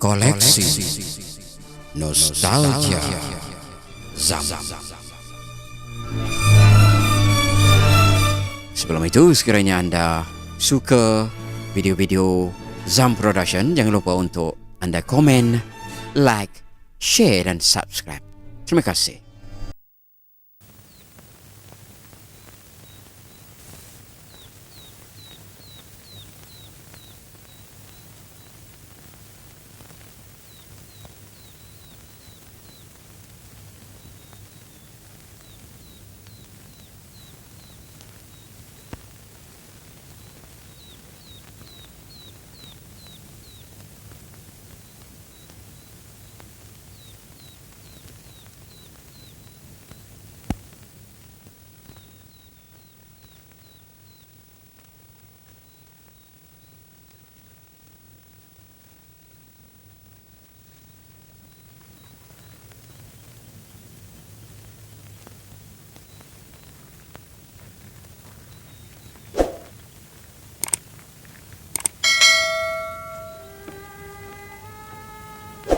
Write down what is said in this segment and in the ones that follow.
Koleksi Nostalgia Zam. Sebelum itu, sekiranya Anda suka video-video Zam Production, jangan lupa untuk Anda komen, like, share dan subscribe. Terima kasih.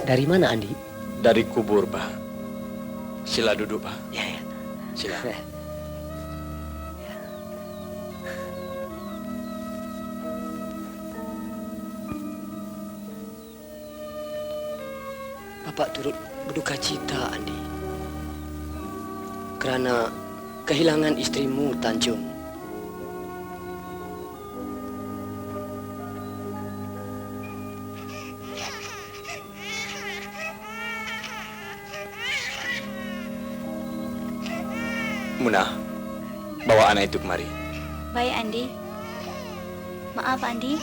Dari mana, Andi? Dari kubur, Pak. Sila duduk, Pak. Ya. Sila. Bapak turut berduka cita, Andi. Kerana kehilangan istrimu, Tanjung. Munah, bawa anak itu kemari. Baik, Andi. Maaf, Andi.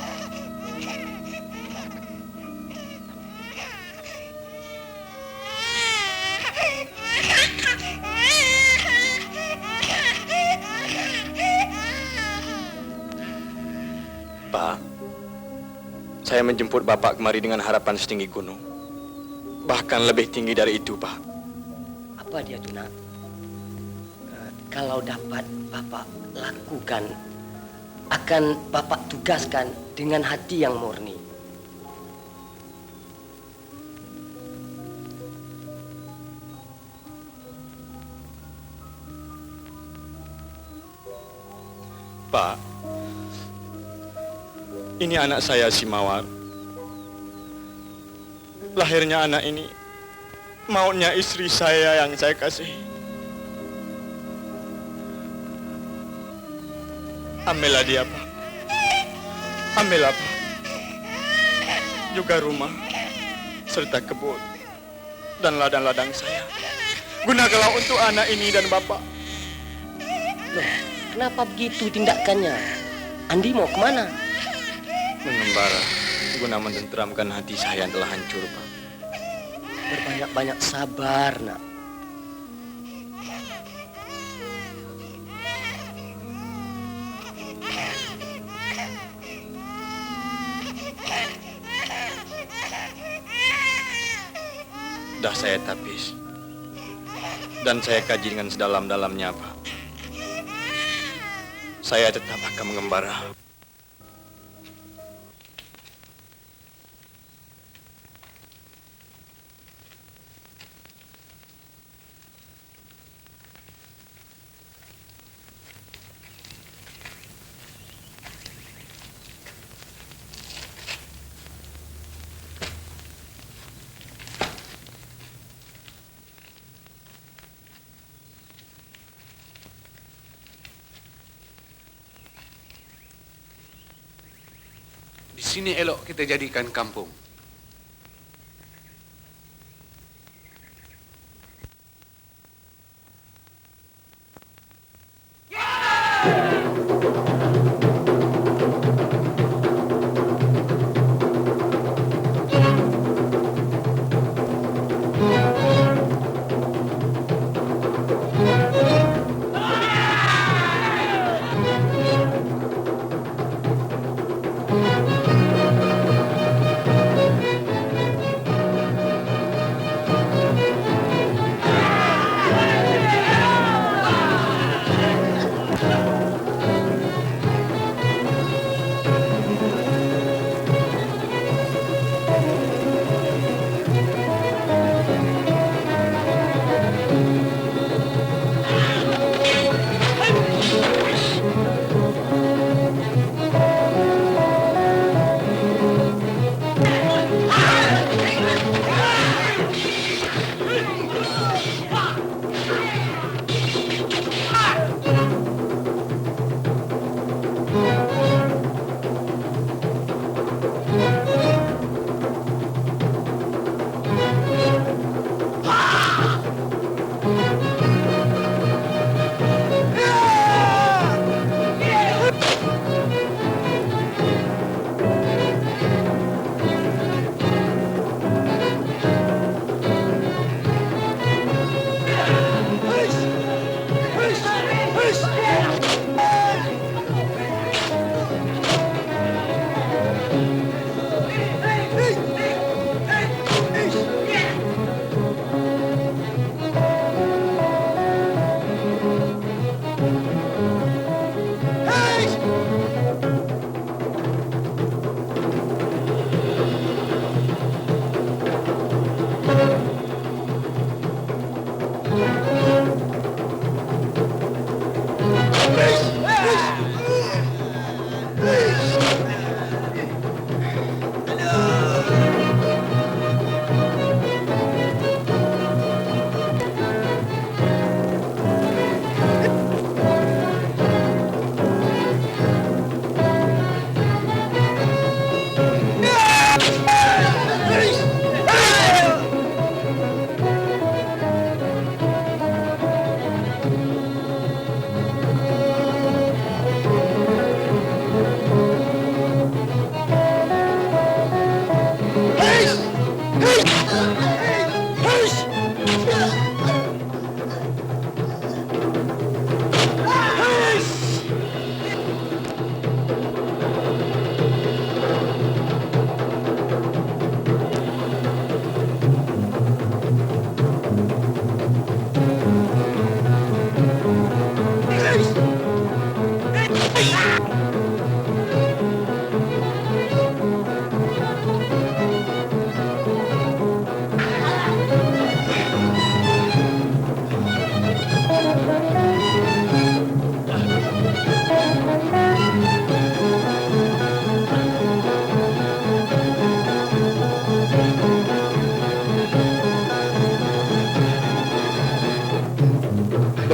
Pak, saya menjemput Bapak kemari dengan harapan setinggi gunung. Bahkan lebih tinggi dari itu, Pak. Apa dia tuh, Nak? Kalau dapat Bapak lakukan, akan Bapak tugaskan dengan hati yang murni. Pak, ini anak saya si Mawar. Lahirnya anak ini maunya istri saya yang saya kasihi. Ambillah dia, Pak. Ambillah, Pak. Juga rumah, serta kebun, dan ladang-ladang saya. Gunakanlah untuk anak ini dan Bapak. Loh, kenapa begitu tindakannya? Andi mau kemana? Mengembara, guna menenteramkan hati saya yang telah hancur, Pak. Berbanyak-banyak sabar, Nak. Dah saya tapis. Dan saya kaji dengan sedalam-dalamnya, Pak. Saya tetap akan mengembara. Di sini elok kita jadikan kampung.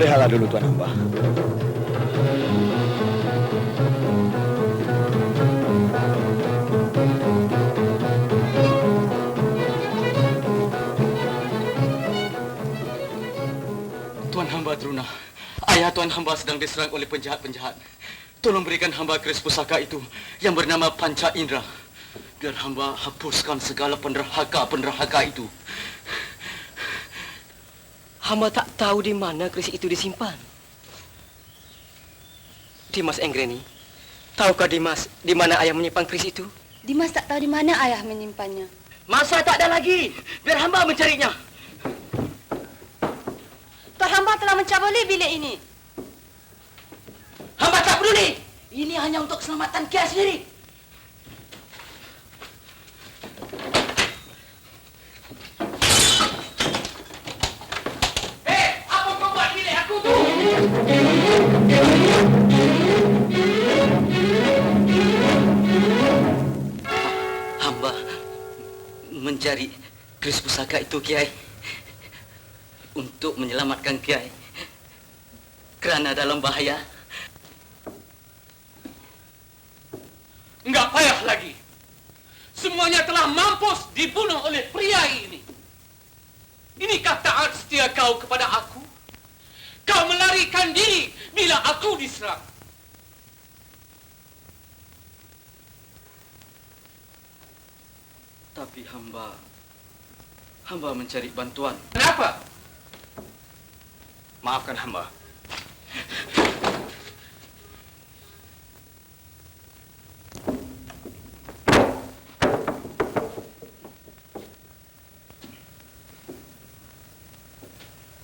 Berhala dulu Tuan Hamba. Tuan Hamba Druna, ayah Tuan Hamba sedang diserang oleh penjahat-penjahat. Tolong berikan hamba keris pusaka itu yang bernama Panca Indra. Biar hamba hapuskan segala penderhaka itu. Hamba tak tahu di mana keris itu disimpan. Dimas Enggreni, tahukah Dimas di mana ayah menyimpan keris itu? Dimas tak tahu di mana ayah menyimpannya. Masa tak ada lagi. Biar hamba mencarinya. Tuan hamba telah mencabuli bilik ini. Hamba tak peduli. Ini hanya untuk keselamatan Kiai sendiri. Apa kau buat bilik aku tu? Hamba mencari keris pusaka itu, Kiai. Untuk menyelamatkan Kiai. Kerana dalam bahaya. Enggak payah lagi. Semuanya telah mampus dibunuh oleh pria ini. Inikah taat setia kau kepada aku? Kau melarikan diri bila aku diserang. Tapi hamba mencari bantuan. Kenapa? Maafkan hamba.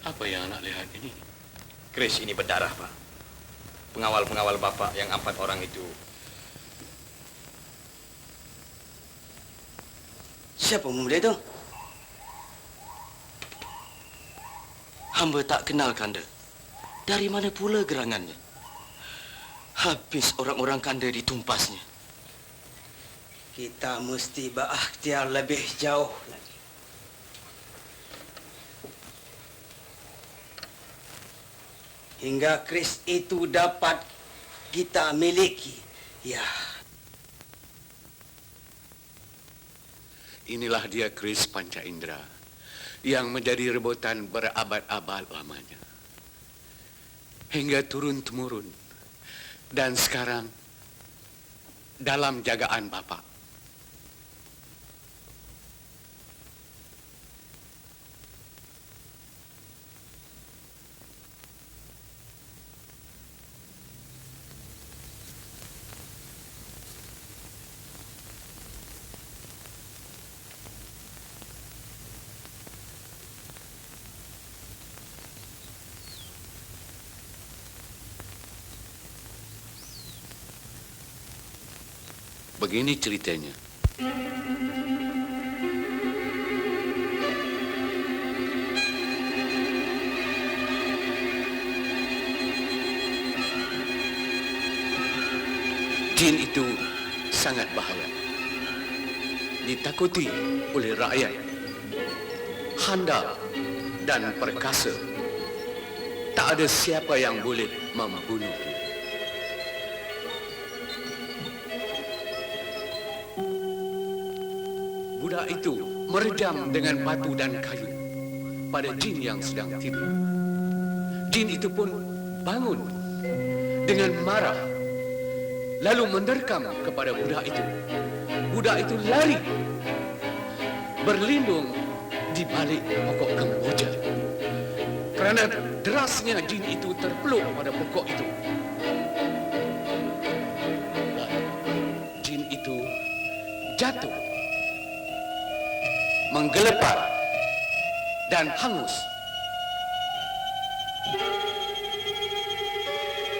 Apa yang anak lihat ini? Keris ini berdarah, Pak. Pengawal-pengawal Bapak yang 4 orang itu. Siapa pemuda itu? Hamba tak kenal Kanda. Dari mana pula gerangannya? Habis orang-orang Kanda ditumpasnya. Kita mesti berikhtiar lebih jauh lagi. Hingga keris itu dapat kita miliki. Ya. Inilah dia keris Panca Indra yang menjadi rebutan berabad-abad lamanya. Hingga turun-temurun. Dan sekarang dalam jagaan Bapak. Begini ceritanya. Jin itu sangat bahaya. Ditakuti oleh rakyat, handal dan perkasa. Tak ada siapa yang boleh membunuhnya. Budak itu merejam dengan batu dan kayu pada jin yang sedang tidur. Jin itu pun bangun dengan marah, lalu menerkam kepada budak itu. Budak itu lari, berlindung di balik pokok kemboja. Kerana derasnya jin itu terpeluk pada pokok itu. Lalu jin itu jatuh, menggelepar dan hangus,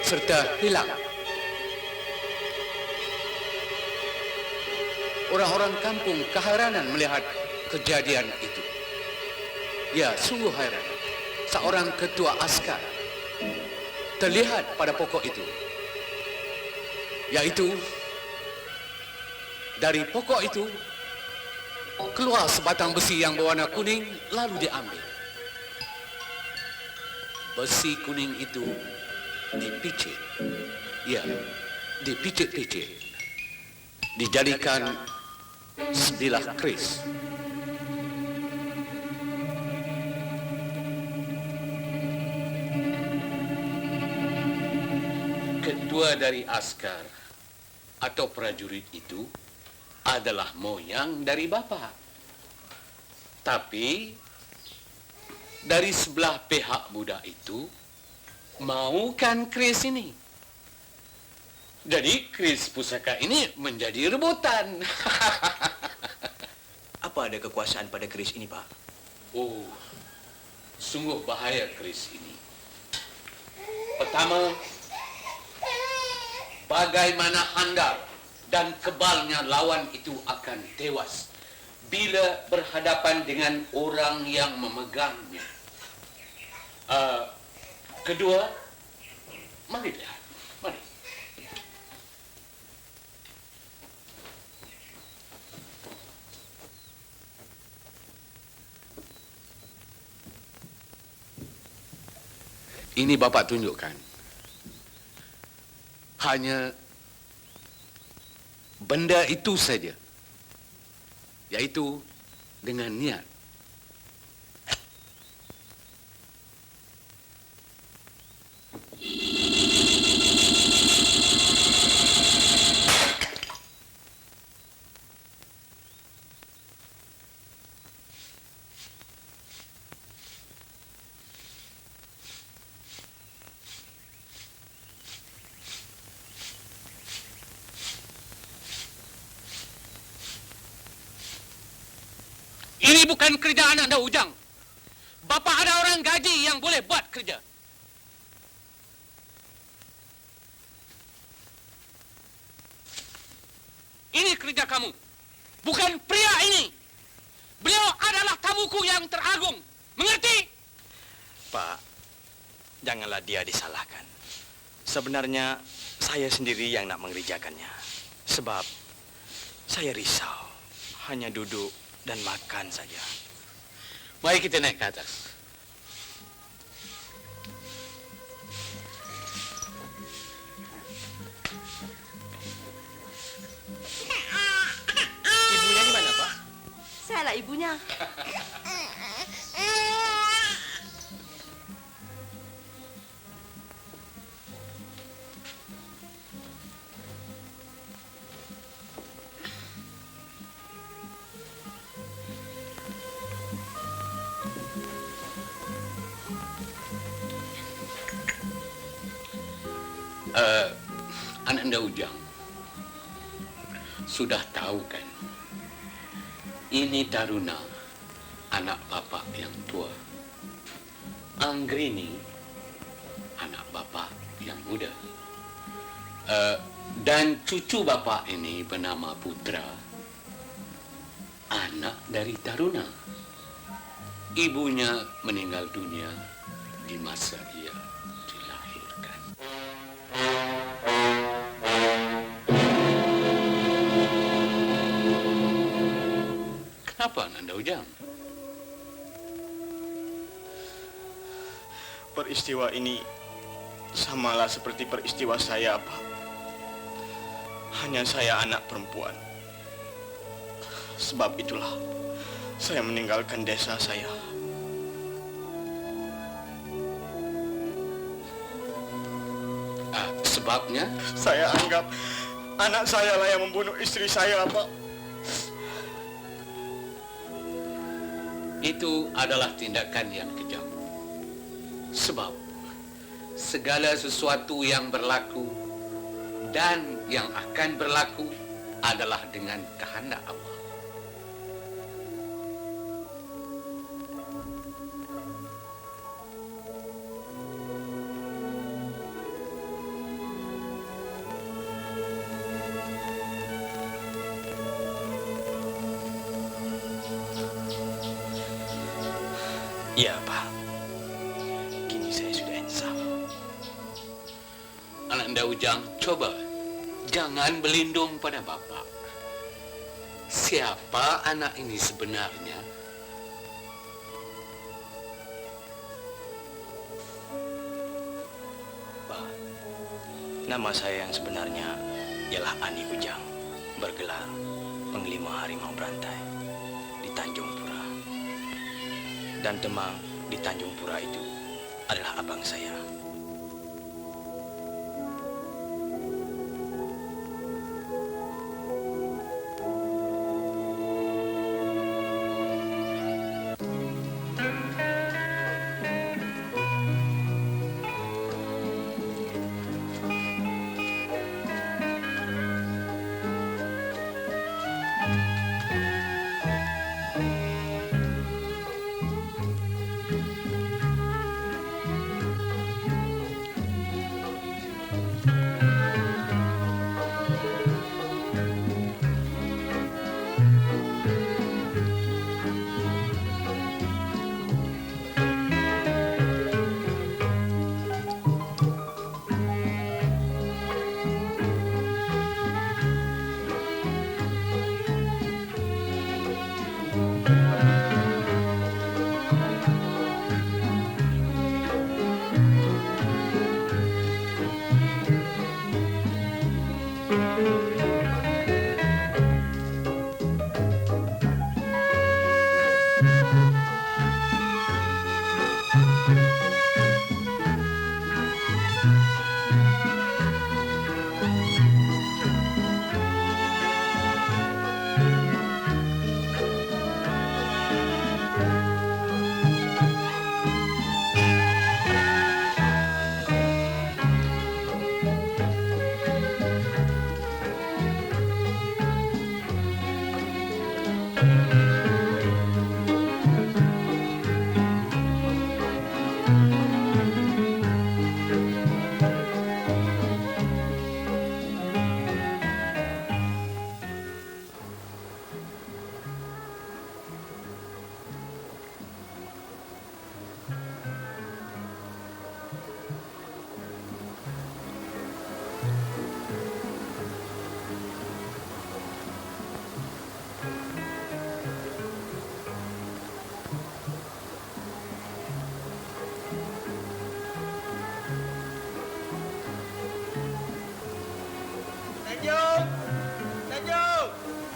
serta hilang. Orang-orang kampung keheranan melihat kejadian itu. Ya, sungguh heran. Seorang ketua askar terlihat pada pokok itu, yaitu dari pokok itu keluar sebatang besi yang berwarna kuning, lalu diambil. besi kuning itu dipicit. Ya, dipicit-picit. Dijadikan sebilah keris. Kedua dari askar atau prajurit itu adalah moyang dari Bapak. Tapi dari sebelah pihak budak itu maukan keris ini. Jadi keris pusaka ini menjadi rebutan. Apa ada kekuasaan pada keris ini, Pak? Oh, sungguh bahaya keris ini. Pertama, bagaimana handal dan kebalnya lawan itu akan tewas bila berhadapan dengan orang yang memegangnya. Kedua, mari lihat, mari. Ini Bapak tunjukkan. Hanya benda itu saja, yaitu dengan niat. Ini bukan kerja anak dah Ujang. Bapak ada orang gaji yang boleh buat kerja. Ini kerja kamu. Bukan pria ini. Beliau adalah tamuku yang teragung. Mengerti? Pak, janganlah dia disalahkan. Sebenarnya saya sendiri yang nak mengerjakannya. Sebab saya risau. Hanya duduk dan makan saja. Mari kita naik ke atas. Ibunya di mana, Pak? Saya lah ibunya. Ananda Ujang, sudah tahu kan? Ini Taruna, anak bapak yang tua. Anggrini, anak bapak yang muda. Dan cucu bapak ini bernama Putra, anak dari Taruna. Ibunya meninggal dunia di masa ia dilahirkan. Kenapa, Ananda Ujang? Peristiwa ini samalah seperti peristiwa saya, Pak. Hanya saya anak perempuan. Sebab itulah saya meninggalkan desa saya. Sebabnya? Saya anggap anak saya lah yang membunuh istri saya, Pak. Itu adalah tindakan yang kejam. Sebab segala sesuatu yang berlaku dan yang akan berlaku adalah dengan kehendak Allah. Iya, Pak. Kini saya sudah insaf. Ananda Ujang, coba jangan berlindung pada Bapak. Siapa anak ini sebenarnya? Nama saya yang sebenarnya ialah Ani Ujang, bergelar Penglima Harimau Berantai di Tanjung Pura. Dan Temang di Tanjung Pura itu adalah abang saya.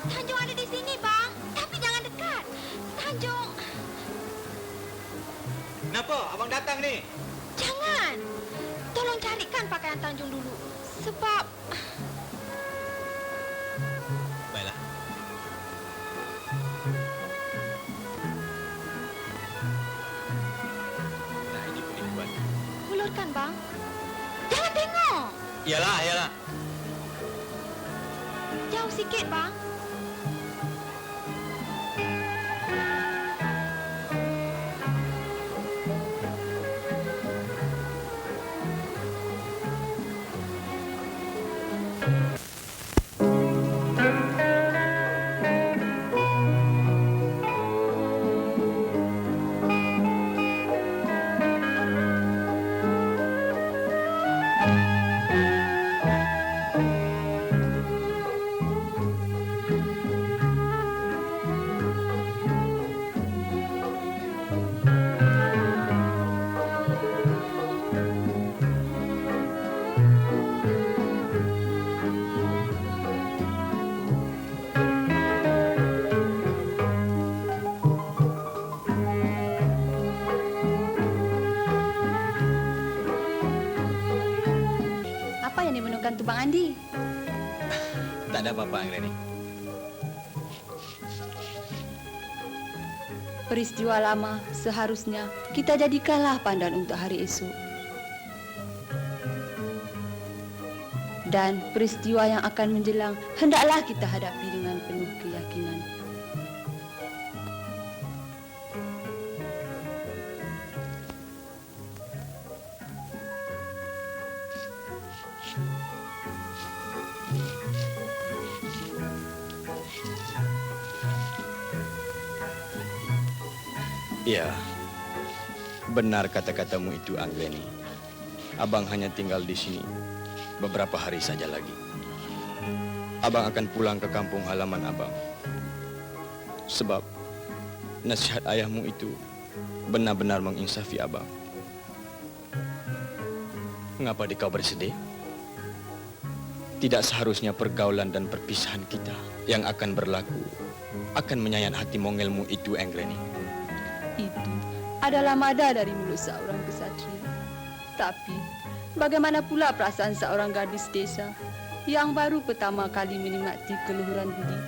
Tanjung ada di sini, Bang. Tapi jangan dekat. Tanjung, Kenapa abang datang ni? jangan. Tolong carikan pakaian Tanjung dulu. Sebab Baiklah. Nah, ini boleh buat. ulurkan, Bang. Jangan tengok. Iyalah. Jauh sikit, Bang. Apa yang dimenukan tu Bang Andi? Tak ada apa-apa, Angleni. Peristiwa lama seharusnya kita jadikanlah pandan untuk hari esok. Dan peristiwa yang akan menjelang hendaklah kita hadapi dengan penuh keyakinan. Ya, benar kata-katamu itu, Angleni. Abang hanya tinggal di sini beberapa hari saja lagi. Abang akan pulang ke kampung halaman abang. Sebab nasihat ayahmu itu benar-benar menginsafi abang. Mengapa kau bersedih? Tidak seharusnya pergaulan dan perpisahan kita yang akan berlaku akan menyayat hati mongelmu itu, Anggreni. Itu adalah mada dari mulut seorang kesatria. Tapi, bagaimana pula perasaan seorang gadis desa yang baru pertama kali menikmati keluhuran budi?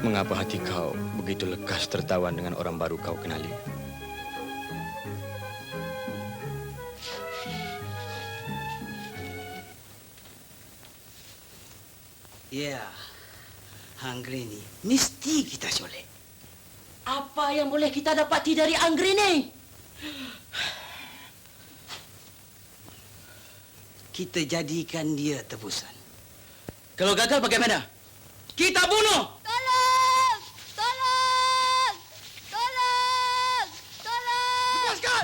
Mengapa hati kau begitu lekas tertawan dengan orang baru kau kenali? Ya, Anggreni, mesti kita colek. Apa yang boleh kita dapati dari Anggreni? Kita jadikan dia tebusan. Kalau gagal bagaimana? Kita bunuh! Tolong! Tolong! Tolong! Tolong! Lepaskan!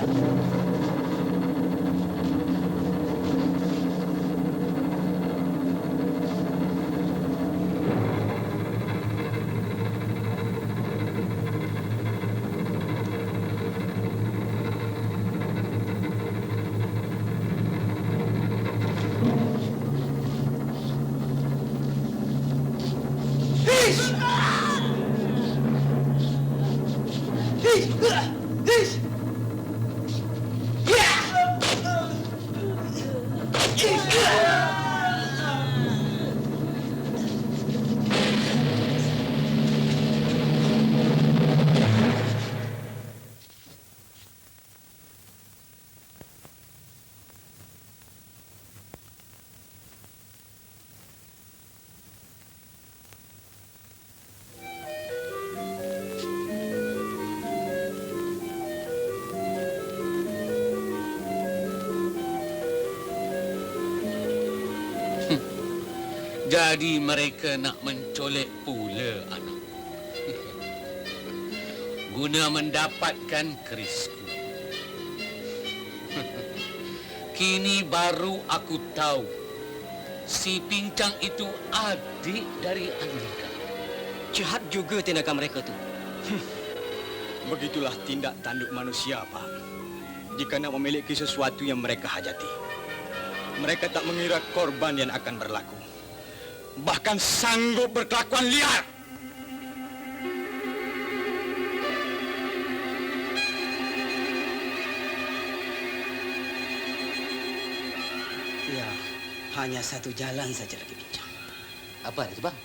Jadi mereka nak mencolek pula anak. Guna mendapatkan kerisku. Kini baru aku tahu si Pincang itu adik dari Andika. Jahat juga tindakan mereka tu. Begitulah tindak tanduk manusia, Pak. Jika nak memiliki sesuatu yang mereka hajati, mereka tak mengira korban yang akan berlaku. Bahkan sanggup berkelakuan liar. Ya, hanya satu jalan saja lagi, Pincang. Apa itu, Bang?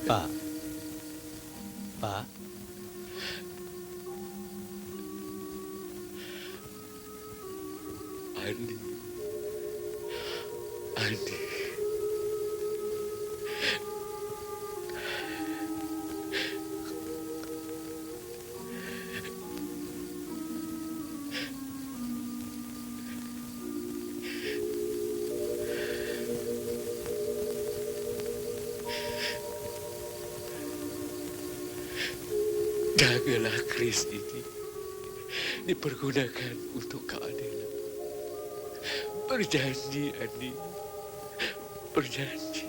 Pak. Pak. Andi. Andi. Jagalah keris ini dipergunakan untuk keadilan. Berjanji, Andi. Berjanji.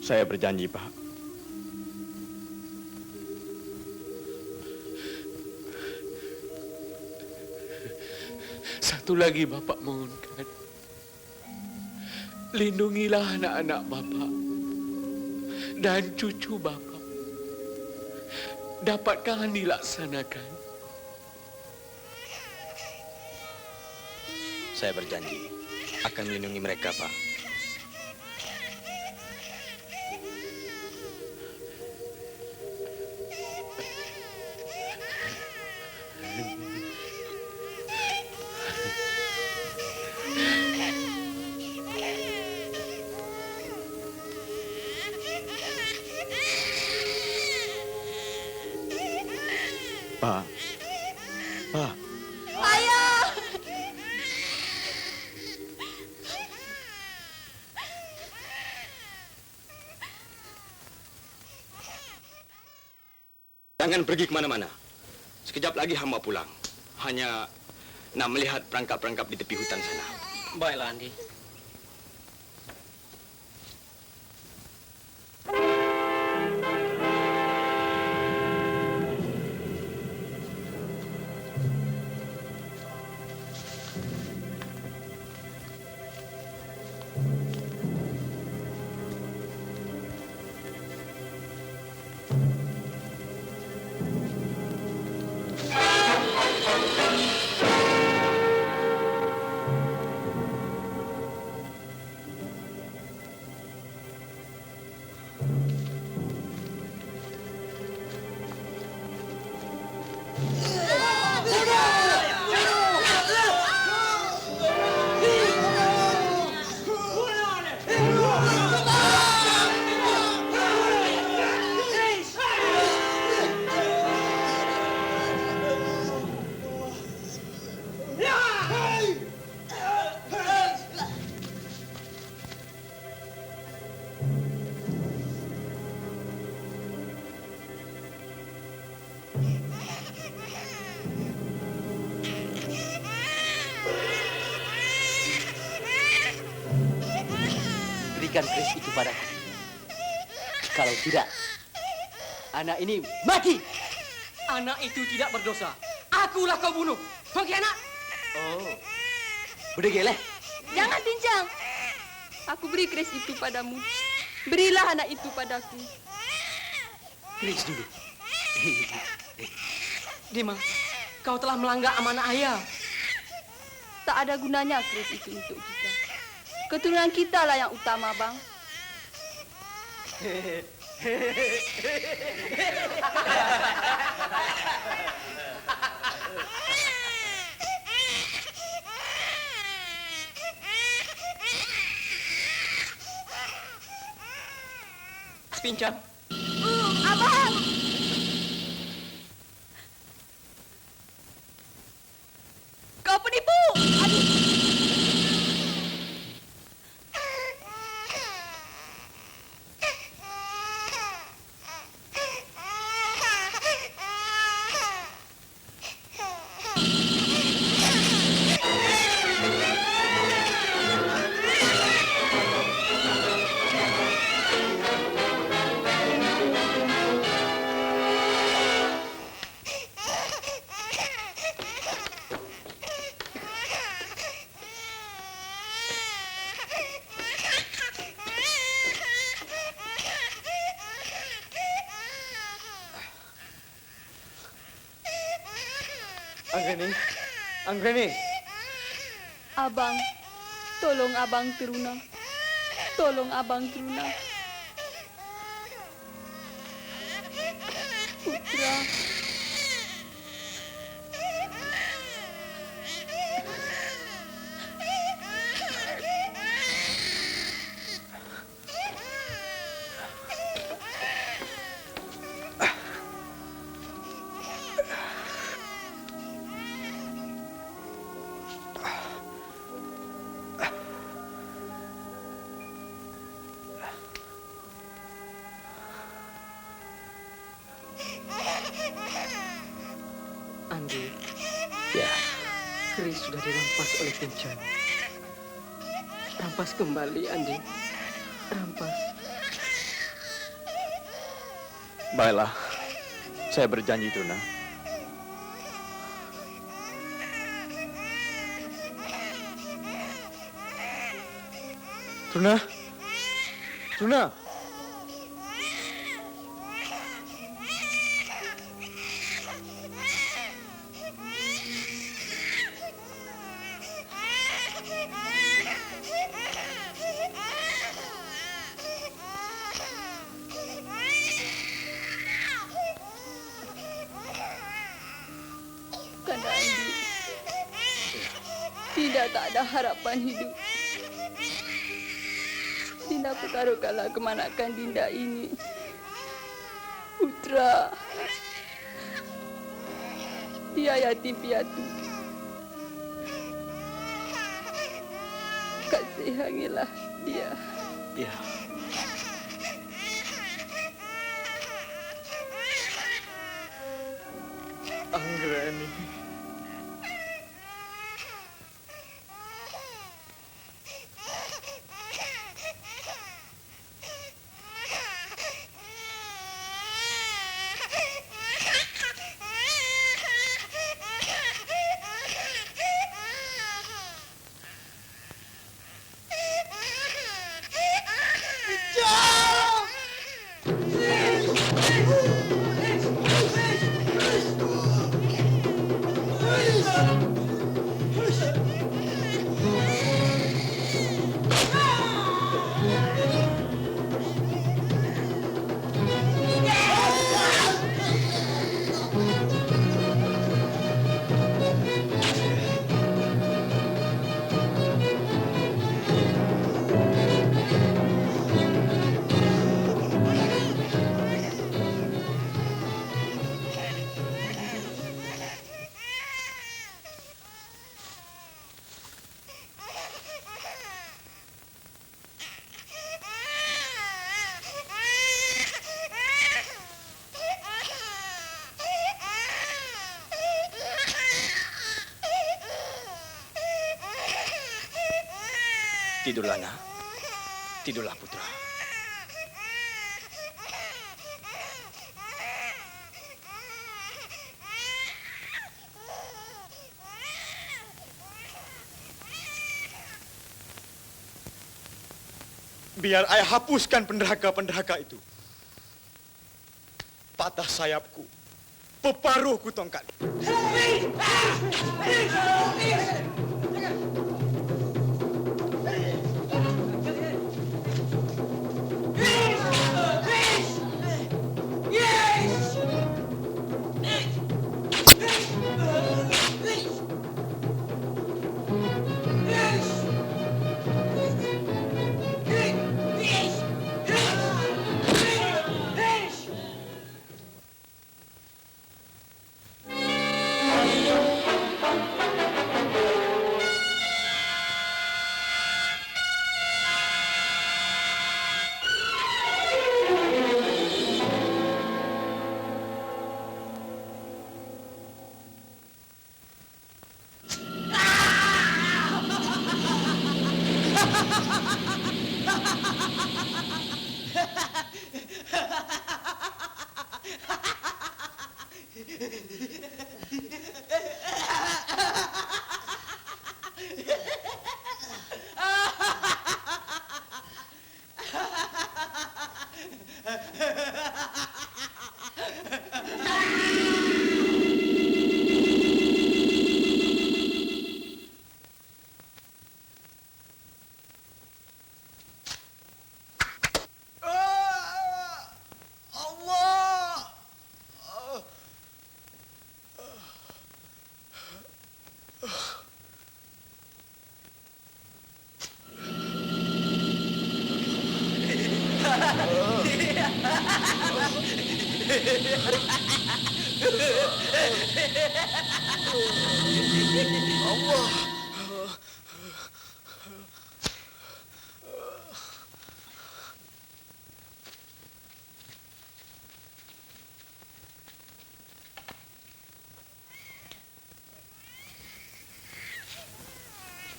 Saya berjanji, Pak. Satu lagi Bapak mohonkan. Lindungilah anak-anak Bapak dan cucu Bapak. Dapatkah dilaksanakan? Saya berjanji akan melindungi mereka, Pak. Pak. Pak. Ayah! Jangan pergi kemana-mana. Sekejap lagi hamba pulang. Hanya nak melihat perangkap-perangkap di tepi hutan sana. Baiklah, Andi. Berikan keris itu padaku. Kalau tidak, anak ini mati. Anak itu tidak berdosa. Akulah kau bunuh. Pengkhianat. Oh, berdegeleh. Jangan pincang. Aku beri keris itu padamu. Berilah anak itu padaku. Keris dulu. Dimas, kau telah melanggar amanah ayah. Tak ada gunanya keris itu untuk kita. Keturunan kita lah yang utama, Bang. Pincang. Abang! Kau penipu! Aduh! Anggreni. Abang, tolong Abang Teruna. Tolong Abang Truna. Putra. Andi, Ya, keris sudah dirampas oleh penjara. Rampas kembali, Andi. Rampas. baiklah. Saya berjanji, Truna. Truna? Truna? Kanda Andi. Dinda tak ada harapan hidup. Dinda pertaruhkanlah kemanakan Dinda ini. Putra. Dia yatim piatu. Kasihangilah dia. Ya. Anggreni. Tidurlah, nak. Tidurlah, putra. Biar ayah hapuskan penderhaka-penderhaka itu. Patah sayapku, peparuhku tongkat.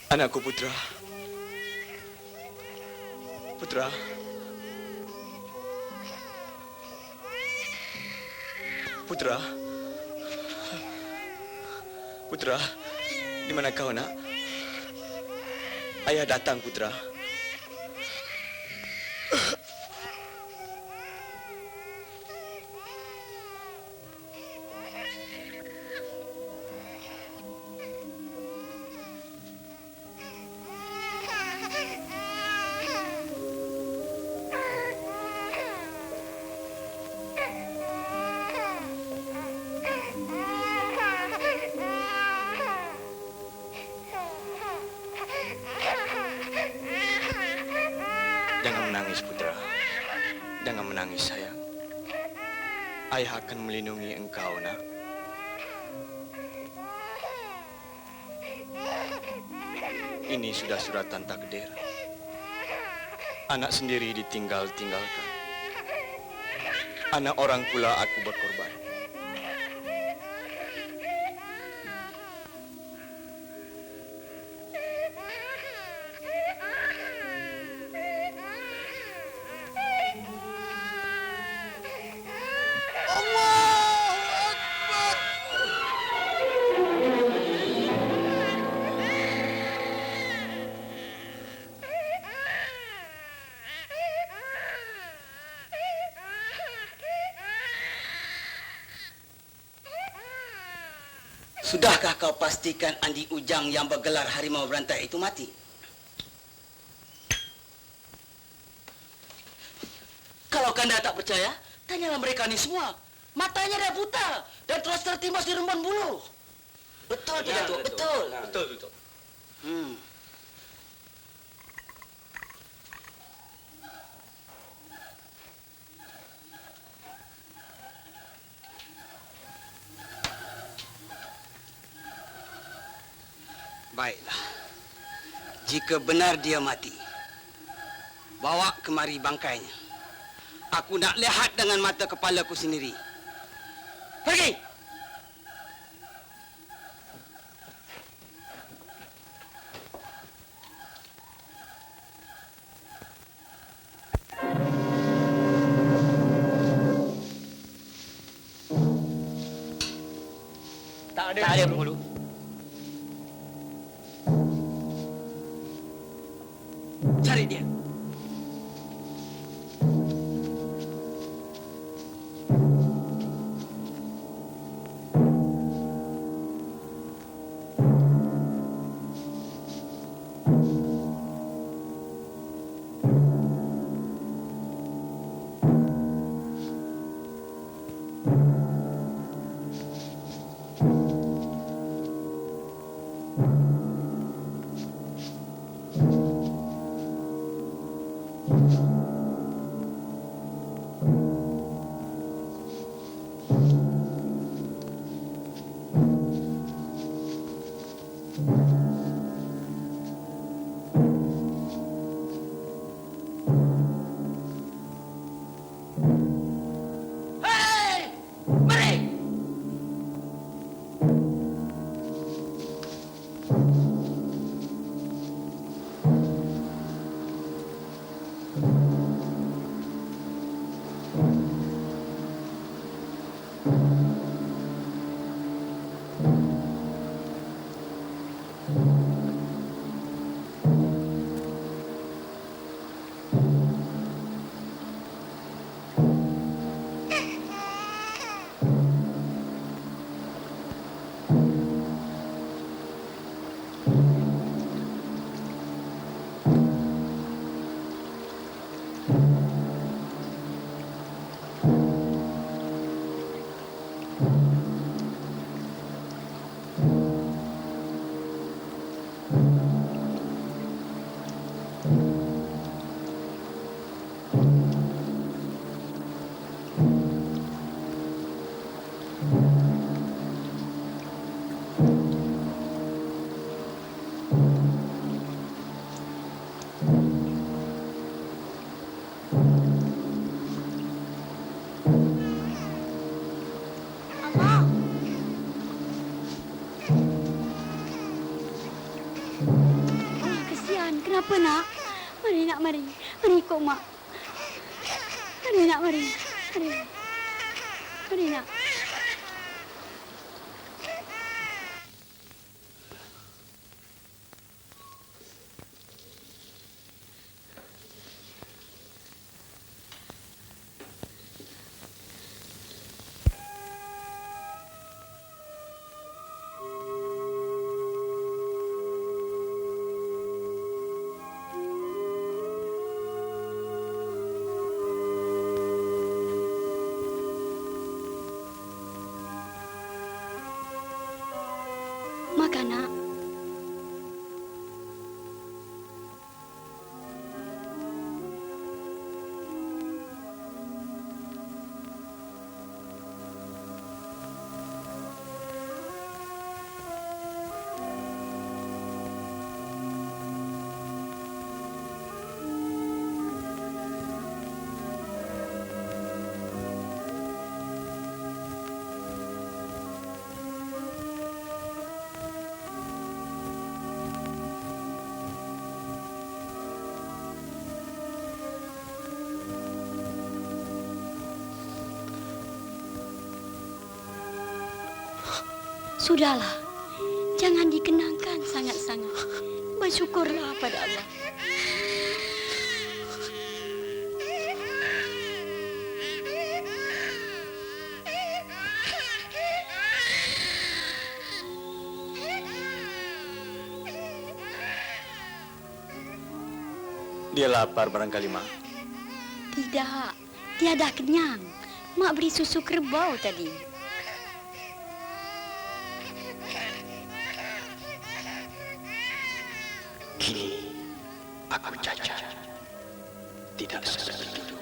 Anakku Putra. Putra. Putra. Putra, di mana kau, nak? Ayah datang, Putra. Jangan menangis, Putra. Jangan menangis, sayang. Ayah akan melindungi engkau, nak. Ini sudah suratan takdir. Anak sendiri ditinggal-tinggalkan. Anak orang pula aku berkorban. Sudahkah kau pastikan Andi Ujang yang bergelar harimau berantai itu mati? Kalau Kanda tak percaya, tanyalah mereka ni semua. Matanya dah buta dan terus tertimbas di rembuan bulu. Betul tidak, Datuk? Betul. Betul. Baiklah. Jika benar dia mati, bawa kemari bangkainya. Aku nak lihat dengan mata kepalaku sendiri. Pergi! Tak ada penghulu. Cari dia. kenapa nak? Mari nak, mari. Mari ikut mak. Mari nak, mari. Mari. Mari nak. Makan nak. Sudahlah, jangan dikenangkan sangat-sangat. Bersyukurlah pada Allah. Dia lapar barangkali, Mak. Tidak, tiada kenyang. Mak beri susu kerbau tadi. Kini aku cacat, tidak seperti dulu.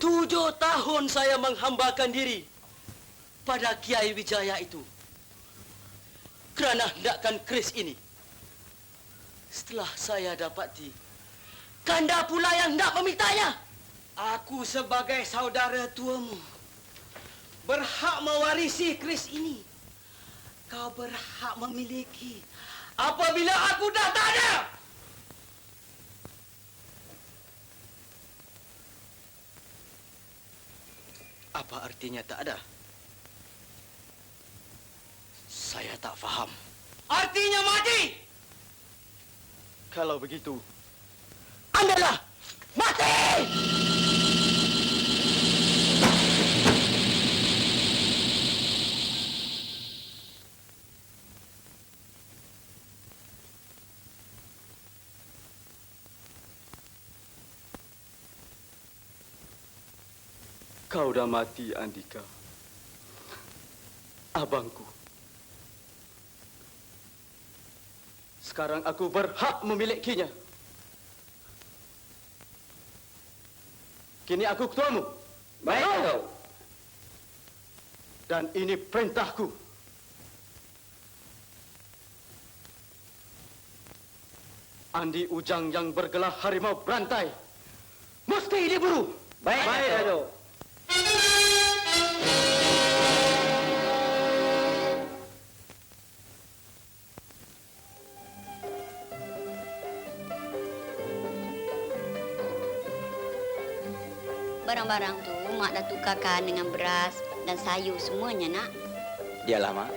Tujuh tahun saya menghambakan diri pada Kiai Wijaya itu kerana hendakkan keris ini. Setelah saya dapati, Kanda pula yang hendak memintanya. Aku sebagai saudara tuamu berhak mewarisi keris ini. kau berhak memiliki. Apabila aku dah tak ada. Apa artinya tak ada? Saya tak faham. Artinya mati. Kalau begitu, Andalah mati! Kau dah mati, Andika. Abangku. Sekarang aku berhak memilikinya. Kini aku ketuamu. Baik, Datuk. Dan ini perintahku. Andi Ujang yang bergelar harimau berantai mesti diburu. Baik, Datuk. Barang-barang tu Mak dah tukarkan dengan beras dan sayur semuanya, nak. dialah Mak.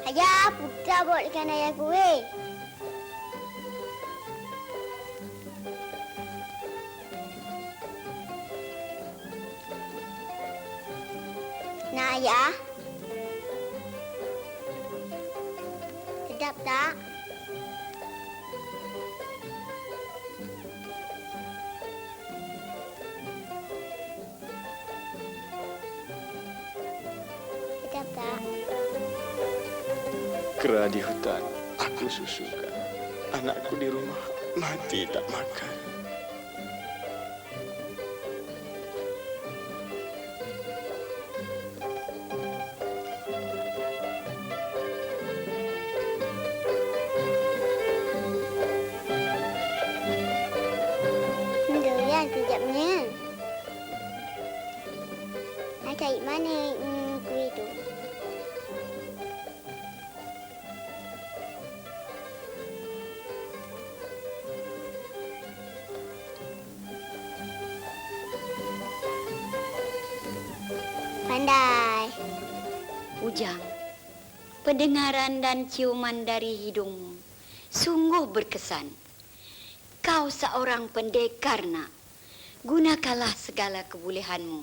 Ayah, Putra bawakan ayah kuih. Nak ayah? Sedap tak? Sedap tak? Kera di hutan, aku susukan. Anakku di rumah, mati tak makan. Durian kejapnya. Nak cari mana kuih tu? Pandai. Ujang, pendengaran dan ciuman dari hidungmu sungguh berkesan. Kau seorang pendekar, nak. Gunakanlah segala kebolehanmu.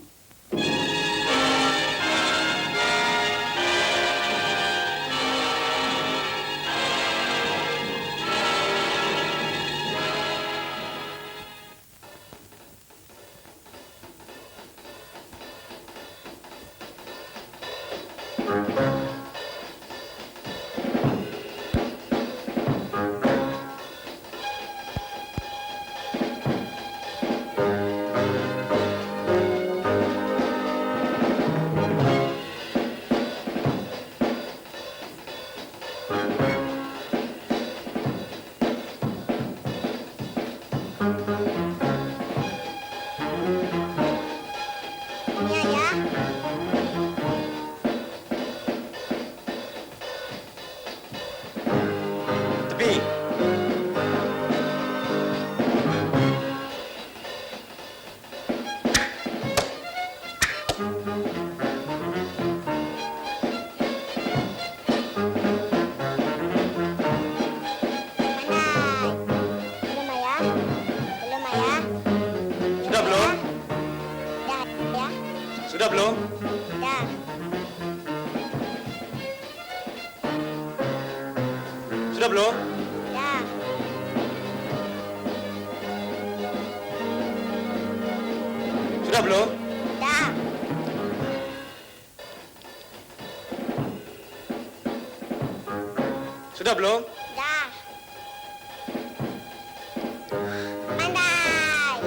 Ni ayah. Tepi. Pandai. Belum ayah? Belum ayah? Sudah belum? Dah ya? Sudah belum? Dah. Sudah belum? Dah. Sudah belum? Dah. Sudah belum? Dah. Pandai.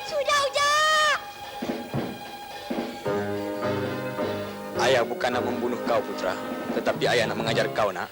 Sudah, Ujak! Ayah bukan nak membunuh kau, putra. Tetapi ayah nak mengajar kau, nak.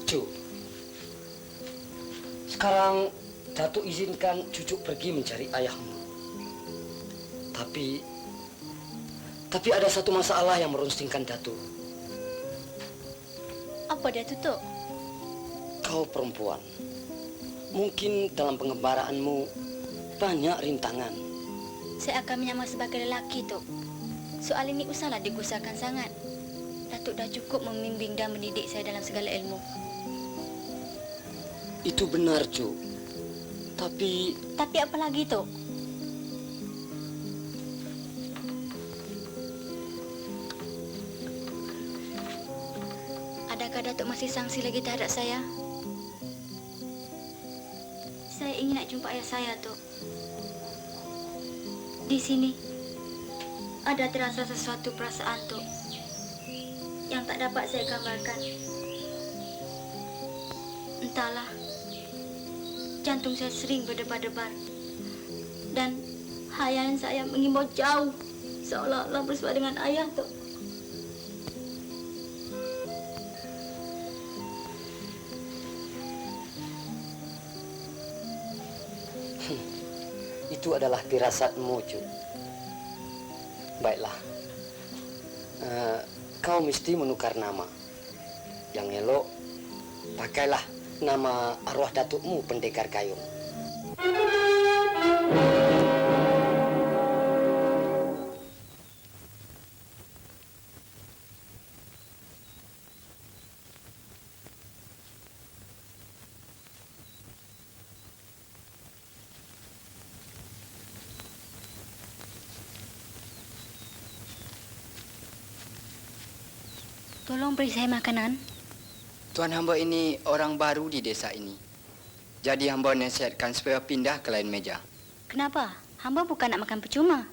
Cu, sekarang Datuk izinkan cucu pergi mencari ayahmu. Tapi ada satu masalah yang merunsingkan Datuk. Apa dia tu, Tok? Kau perempuan. Mungkin dalam pengembaraanmu banyak rintangan. Saya akan menyamar sebagai lelaki, Tok. Soal ini usahlah digusarkan sangat. Datuk dah cukup membimbing dan mendidik saya dalam segala ilmu. Itu benar, Cu. Tapi Tapi apa lagi, Tok? Adakah Datuk masih sangsi lagi terhadap saya? Saya ingin nak jumpa ayah saya, Tok. Di sini ada terasa sesuatu perasaan, Tok, yang tak dapat saya gambarkan. Entahlah, jantung saya sering berdebar-debar dan hayalan saya mengimbau jauh, seolah-olah bersua dengan ayah, Tok. itu adalah firasatmu, Cu. Baiklah. Kau mesti menukar nama. Yang elok, pakailah nama arwah datukmu, Pendekar Kayung. Tolong beri saya makanan. Tuan hamba ini orang baru di desa ini. Jadi hamba nasihatkan supaya pindah ke lain meja. Kenapa? Hamba bukan nak makan percuma.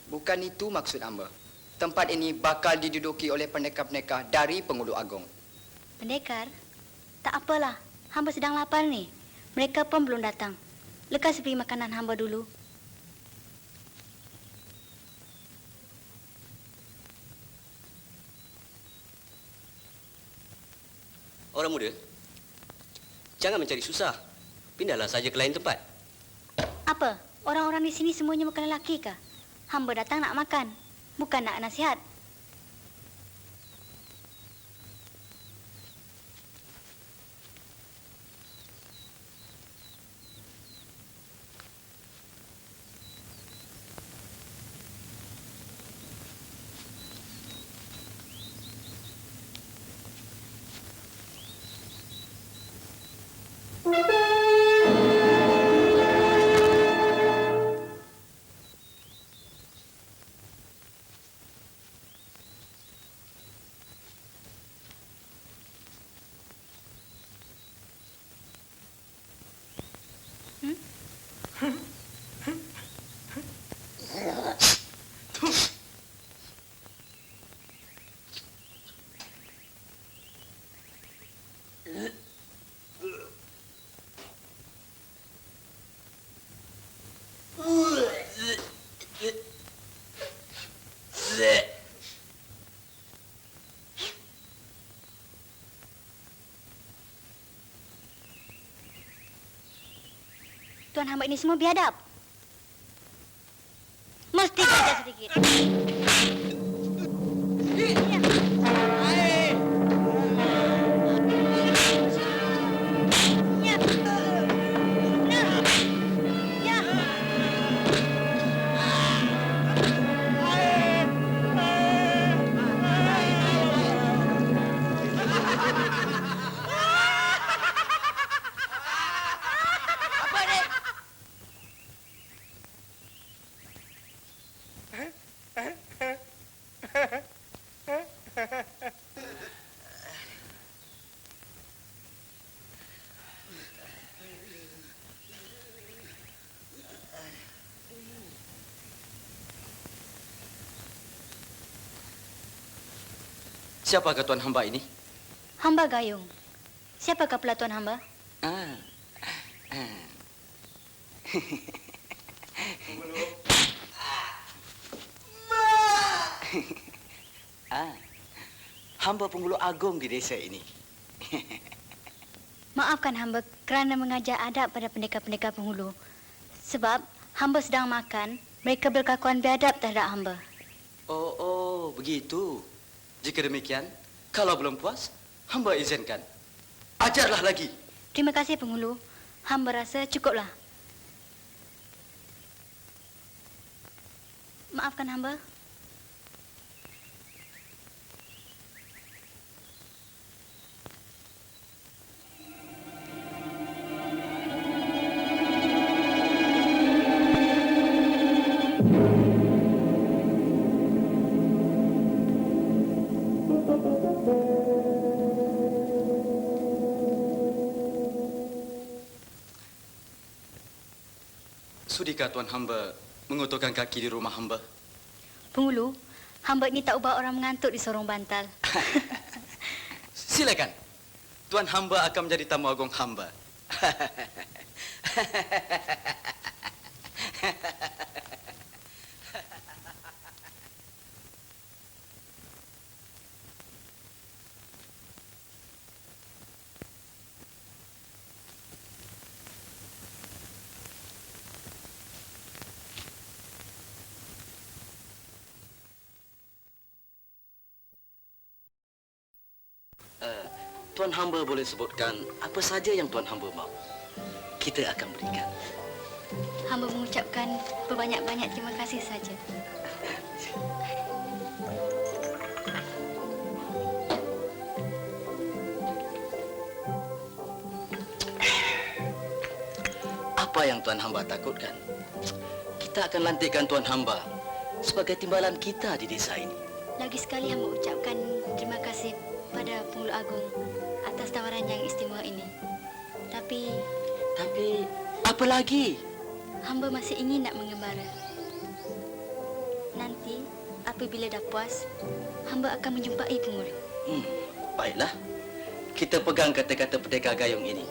Bukan itu maksud hamba. Tempat ini bakal diduduki oleh pendekar-pendekar dari Pengulu Agong. Pendekar? Tak apalah. Hamba sedang lapar ni. Mereka pun belum datang. Lekas beri makanan hamba dulu. Orang muda, jangan mencari susah. Pindahlah saja ke lain tempat. Apa? Orang-orang di sini semuanya bukan lelaki kah? Hamba datang nak makan, bukan nak nasihat. Tuan hamba ini semua biadab. Mesti belajar sedikit. Siapakah tuan hamba ini? Hamba Gayung. Siapakah pula tuan hamba? Hamba penghulu agung di desa ini. Maafkan hamba kerana mengajar adab pada pendekar-pendekar penghulu. Sebab hamba sedang makan, mereka berkelakuan biadab terhadap hamba. Oh, begitu. Jika demikian, kalau belum puas, hamba izinkan. Ajarlah lagi. Terima kasih penghulu. Hamba rasa cukuplah. Maafkan hamba. Sudikah tuan hamba mengotorkan kaki di rumah hamba? Penghulu, hamba ini tak ubah orang mengantuk di sorong bantal. Silakan. Tuan hamba akan menjadi tamu agung hamba. Tuan hamba boleh sebutkan apa saja yang tuan hamba mahu. Kita akan berikan. Hamba mengucapkan berbanyak-banyak terima kasih saja. Apa yang tuan hamba takutkan? Kita akan lantikkan tuan hamba sebagai timbalan kita di desa ini. Lagi sekali hamba ucapkan terima kasih pada Penghulu Agung atas tawaran yang istimewa ini. Tapi apa lagi? Hamba masih ingin nak mengembara. Nanti apabila dah puas, hamba akan menjumpai penghulu. Baiklah. Kita pegang kata-kata pendekar gayung ini.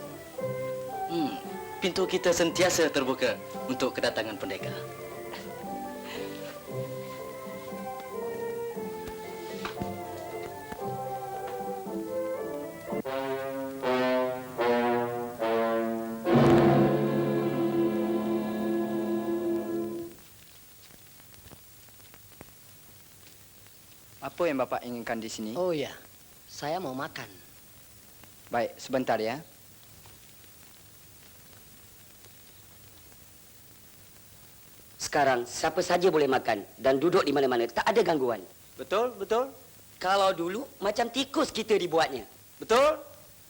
Pintu kita sentiasa terbuka untuk kedatangan pendekar. Apa yang Bapak inginkan di sini? Oh ya, saya mau makan. Baik, sebentar ya. Sekarang siapa saja boleh makan dan duduk di mana-mana, tak ada gangguan. Betul, betul. Kalau dulu macam tikus kita dibuatnya. Betul,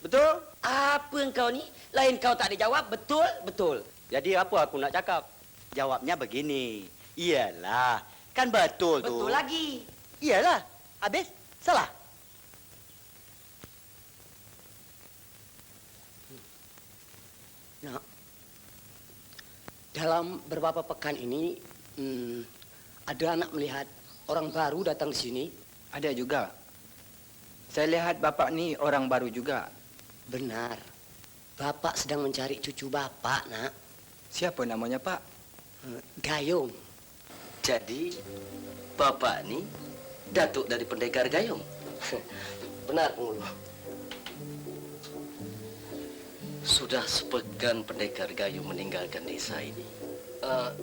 betul. Apa engkau ni? Lain kau tak ada jawab, betul, betul. Jadi apa aku nak cakap? Jawabnya begini. Iyalah, kan betul tu. Betul lagi. Iyalah, habis salah. Nak, dalam beberapa pekan ini ada anak melihat orang baru datang di sini. Ada juga. Saya lihat Bapak ni orang baru juga. Benar. Bapak sedang mencari cucu bapak, nak. Siapa namanya, Pak? Gayung. Jadi, Bapak ini datuk dari pendekar gayung. Benar, Pengulu. Sudah sepekan pendekar gayung meninggalkan desa ini.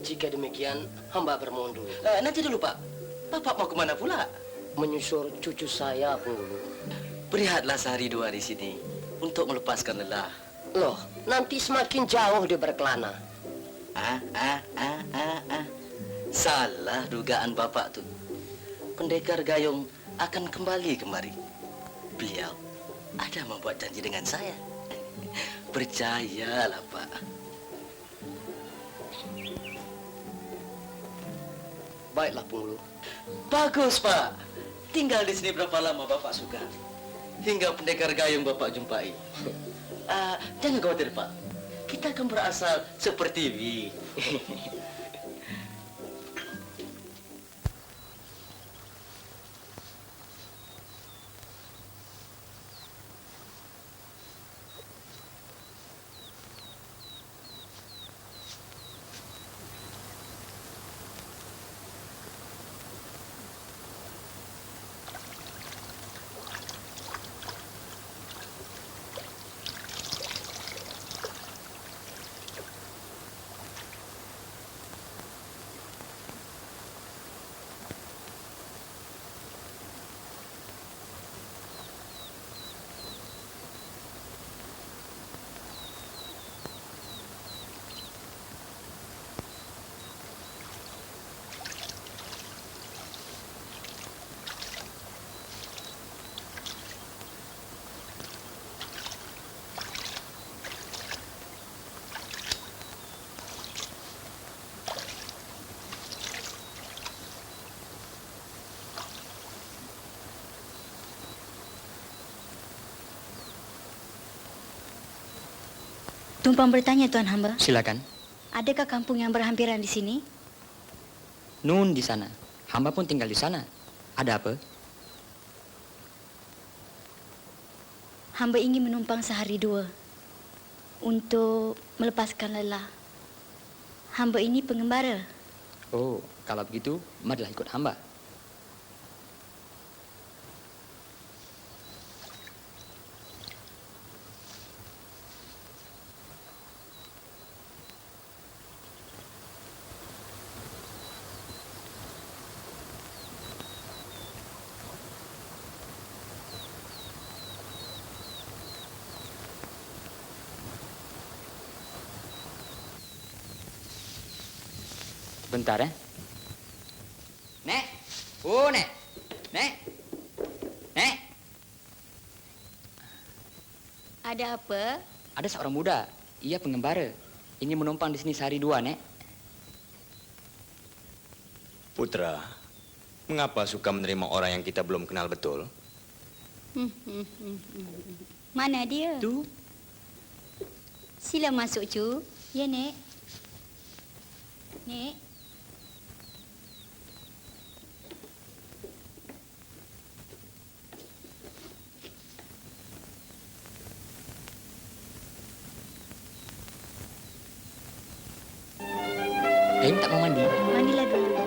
Jika demikian, hamba bermohon dulu. Nanti dulu, Pak. Bapak mau kemana pula? Menyusur cucu saya, Pengulu. Berehatlah sehari dua di sini untuk melepaskan lelah. Loh, nanti semakin jauh dia berkelana. Salah dugaan Bapak tuh. Pendekar gayung akan kembali kemari. Beliau ada membuat janji dengan saya. Percayalah, Pak. Baiklah, Pengulu. Bagus, Pak. Tinggal di sini berapa lama Bapak suka. Hingga pendekar gayung Bapak jumpai. Jangan khawatir, Pak. Kita akan berasal seperti ini. Tumpang bertanya, Tuan Hamba. Silakan. Adakah kampung yang berhampiran di sini? Nun di sana. Hamba pun tinggal di sana. Ada apa? Hamba ingin menumpang sehari dua untuk melepaskan lelah. Hamba ini pengembara. Oh, kalau begitu, marilah ikut hamba. Bentar ya. Nek. Oh, Nek. Nek. Nek. Ada apa? Ada seorang muda. Ia pengembara. Ingin menumpang di sini sehari dua, Nek. Putra, mengapa suka menerima orang yang kita belum kenal betul? Mana dia? Tuh. Sila masuk, Cu. Ya, Nek. Nek. Aim tak mau mandi. Mandilah dulu.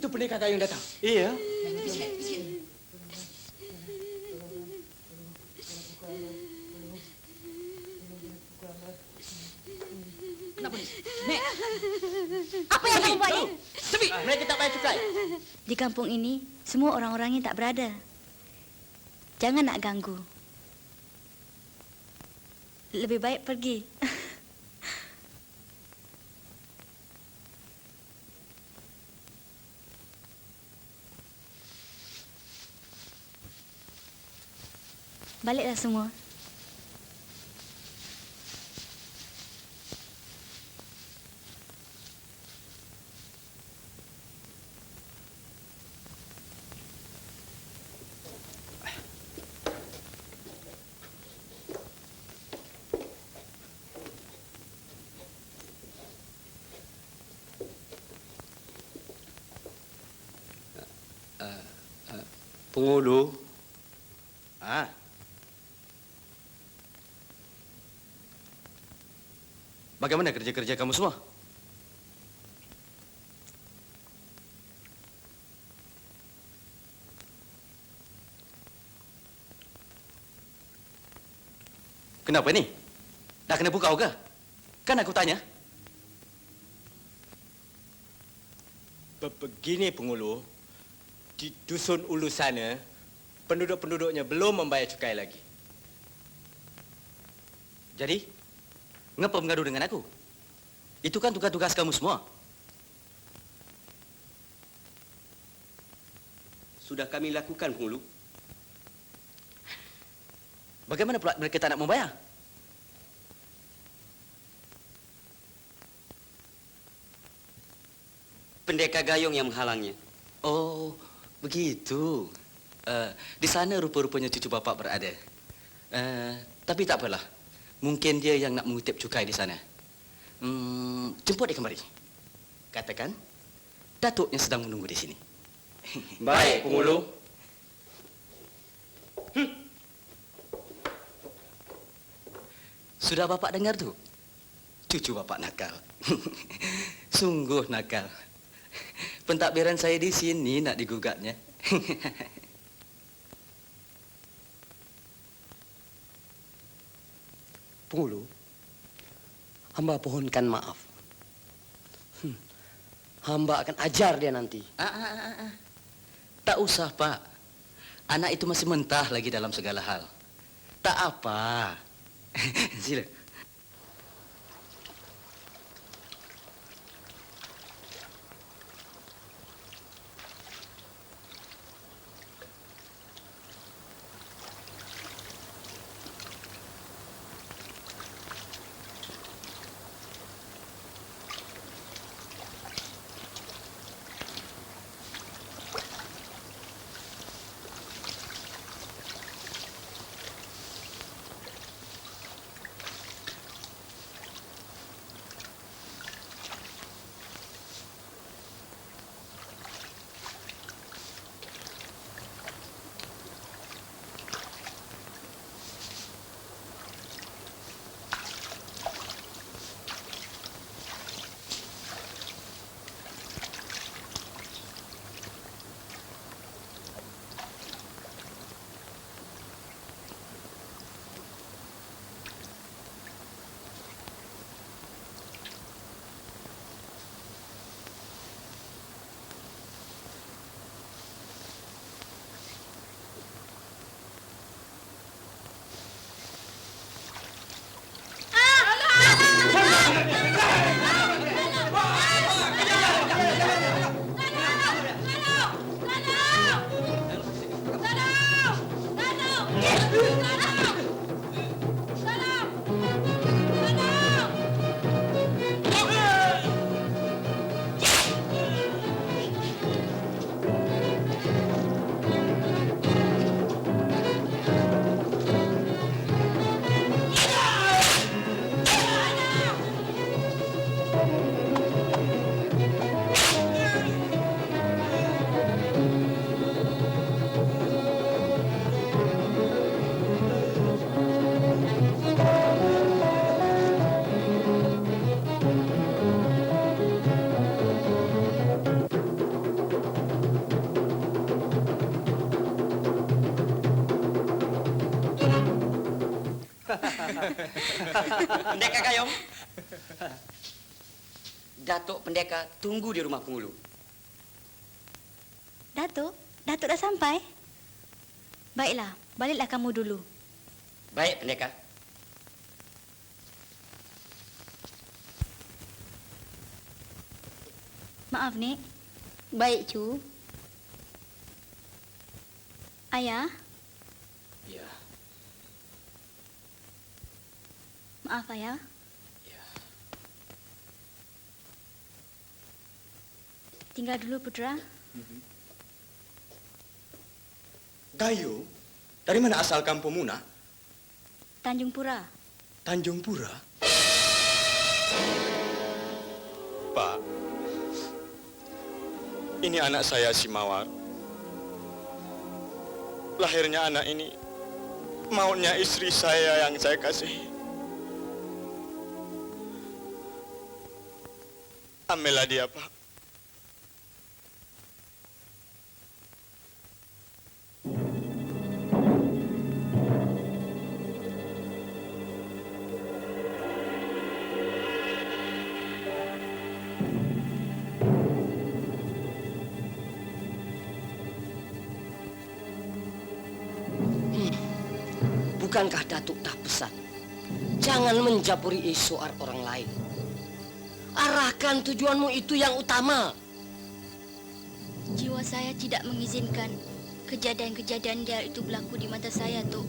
Itu pendekar gayung datang. Iya. Apa yang kamu buat, ya? Mereka tak bayar cukai. Di kampung ini, semua orang-orangnya tak berada. Jangan nak ganggu. Lebih baik pergi. Baliklah semua. Pengulu. Bagaimana kerja-kerja kamu semua? Kenapa ni? Dah kena buka ke? Kan aku tanya. Begini Pengulu, di dusun Ulu sana, penduduk-penduduknya belum membayar cukai lagi. Jadi, ngapa mengadu dengan aku? Itu kan tugas-tugas kamu semua. Sudah kami lakukan, Pengulu. Bagaimana pula mereka tak nak membayar? Pendekar gayung yang menghalangnya. Oh, begitu. Di sana rupa-rupanya cucu bapak berada. Tapi tak apalah. Mungkin dia yang nak mengutip cukai di sana. Jemput dia kembali. Katakan, datuknya sedang menunggu di sini. Baik, Pengulu. Sudah bapak dengar tu? Cucu bapak nakal. Sungguh nakal. Pentadbiran saya di sini nak digugatnya. Pengulu, hamba pohonkan maaf. Hamba akan ajar dia nanti. Tak usah, Pak. Anak itu masih mentah lagi dalam segala hal. Tak apa. Sila. Pendekar Gayung. Datuk Pendekar tunggu di rumah penghulu. Datuk dah sampai? Baiklah, baliklah kamu dulu. Baik, Pendekar. Maaf, Nek. Baik, Cu. Ayah, Ya, maaf Ayah. ya. Tinggal dulu, Putra. Gayung? Dari mana asal kampungmu, nak? Tanjung Pura. Tanjung Pura? Pak, ini anak saya si Mawar. Lahirnya anak ini mautnya istri saya yang saya kasihi. Ambillah dia, Pak. Bukankah Datuk tak pesan? Jangan menjaburi soal orang lain. Arahkan tujuanmu itu yang utama. Jiwa saya tidak mengizinkan kejadian-kejadian dia itu berlaku di mata saya, Tok.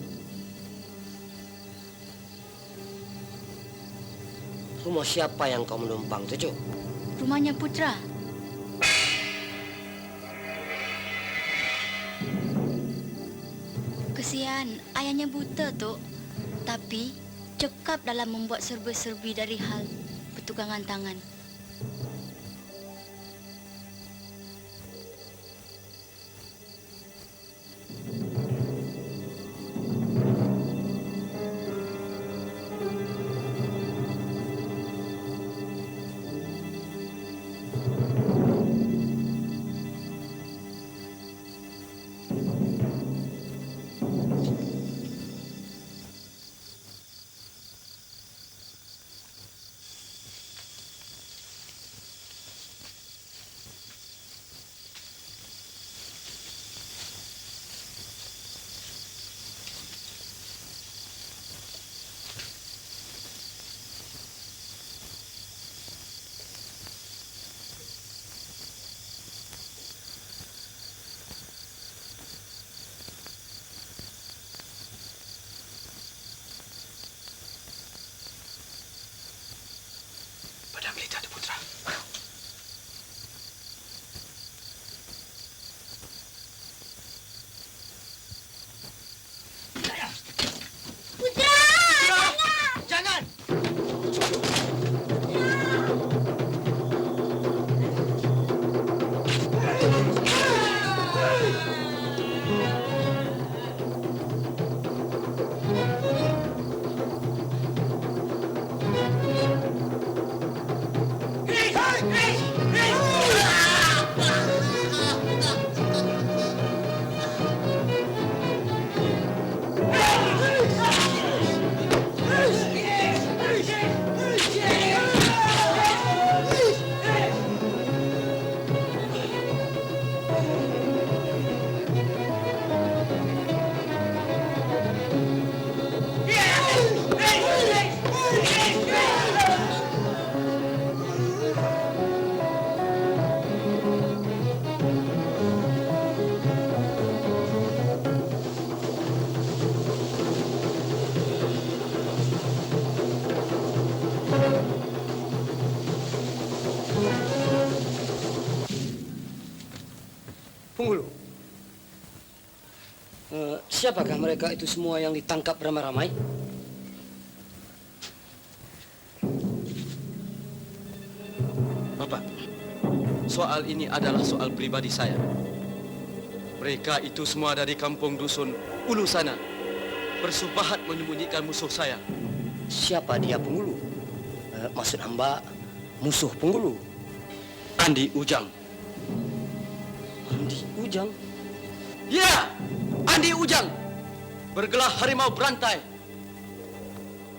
Rumah siapa yang kau menumpang, Cucu? Rumahnya Putra. Kesian, ayahnya buta, Tok. Tapi cekap dalam membuat serba-serbi dari hal pertukangan tangan. Padam lihat tu Putra. Jangan! Penghulu. Siapakah mereka itu semua yang ditangkap ramai-ramai? Bapak, soal ini adalah soal pribadi saya. Mereka itu semua dari kampung dusun Ulu sana. Bersubahat menyembunyikan musuh saya. Siapa dia, Penghulu? Maksud hamba, musuh Penghulu. Andi Ujang. Andi Ujang? Ya, Andi Ujang. Bergelar harimau berantai.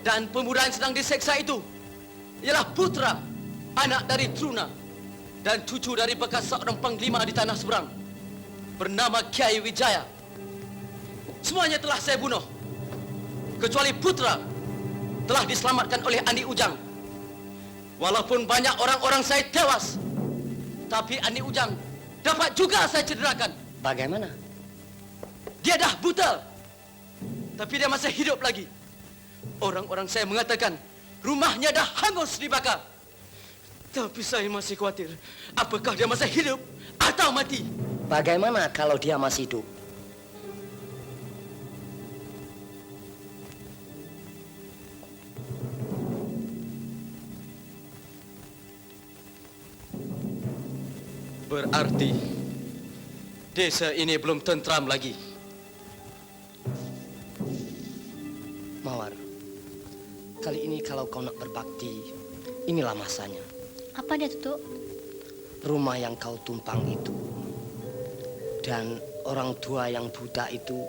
Dan pemuda yang sedang diseksa itu ialah putra, anak dari Truna dan cucu dari bekas seorang panglima di tanah seberang bernama Kiai Wijaya. Semuanya telah saya bunuh, kecuali putra telah diselamatkan oleh Andi Ujang. Walaupun banyak orang-orang saya tewas, tapi Andi Ujang dapat juga saya cederakan. Bagaimana? Dia dah buta, tapi dia masih hidup lagi. Orang-orang saya mengatakan rumahnya dah hangus dibakar. Tapi saya masih khawatir, apakah dia masih hidup atau mati? Bagaimana kalau dia masih hidup? Berarti desa ini belum tentram lagi. Mawar, kali ini kalau kau nak berbakti, inilah masanya. Apa dia, Tutuk? Rumah yang kau tumpang itu dan orang tua yang buta itu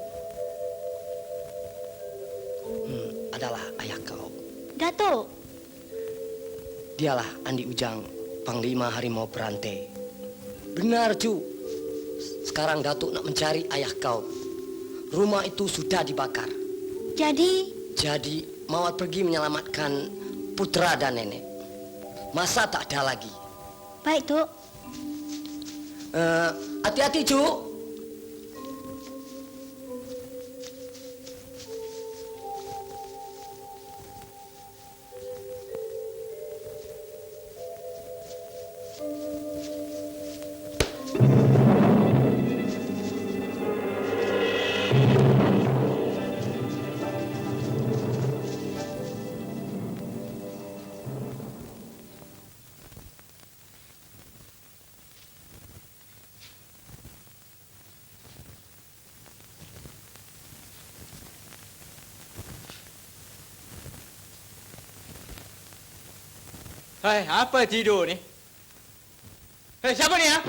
adalah ayah kau. Datuk. Dialah Andi Ujang, Panglima Harimau Berantai. Benar, Ju. Sekarang Datuk nak mencari ayah kau. Rumah itu sudah dibakar. Jadi Mawar pergi menyelamatkan putra dan nenek. Masa tak ada lagi? Baik, Tuk. Hati-hati, Ju. Hai, apa tidur ni? Hei, siapa ni, ha?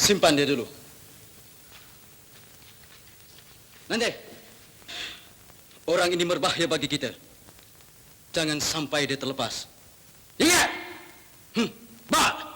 Simpan dia dulu. Nanti, orang ini berbahaya bagi kita. Jangan sampai dia terlepas. Ingat! Bah!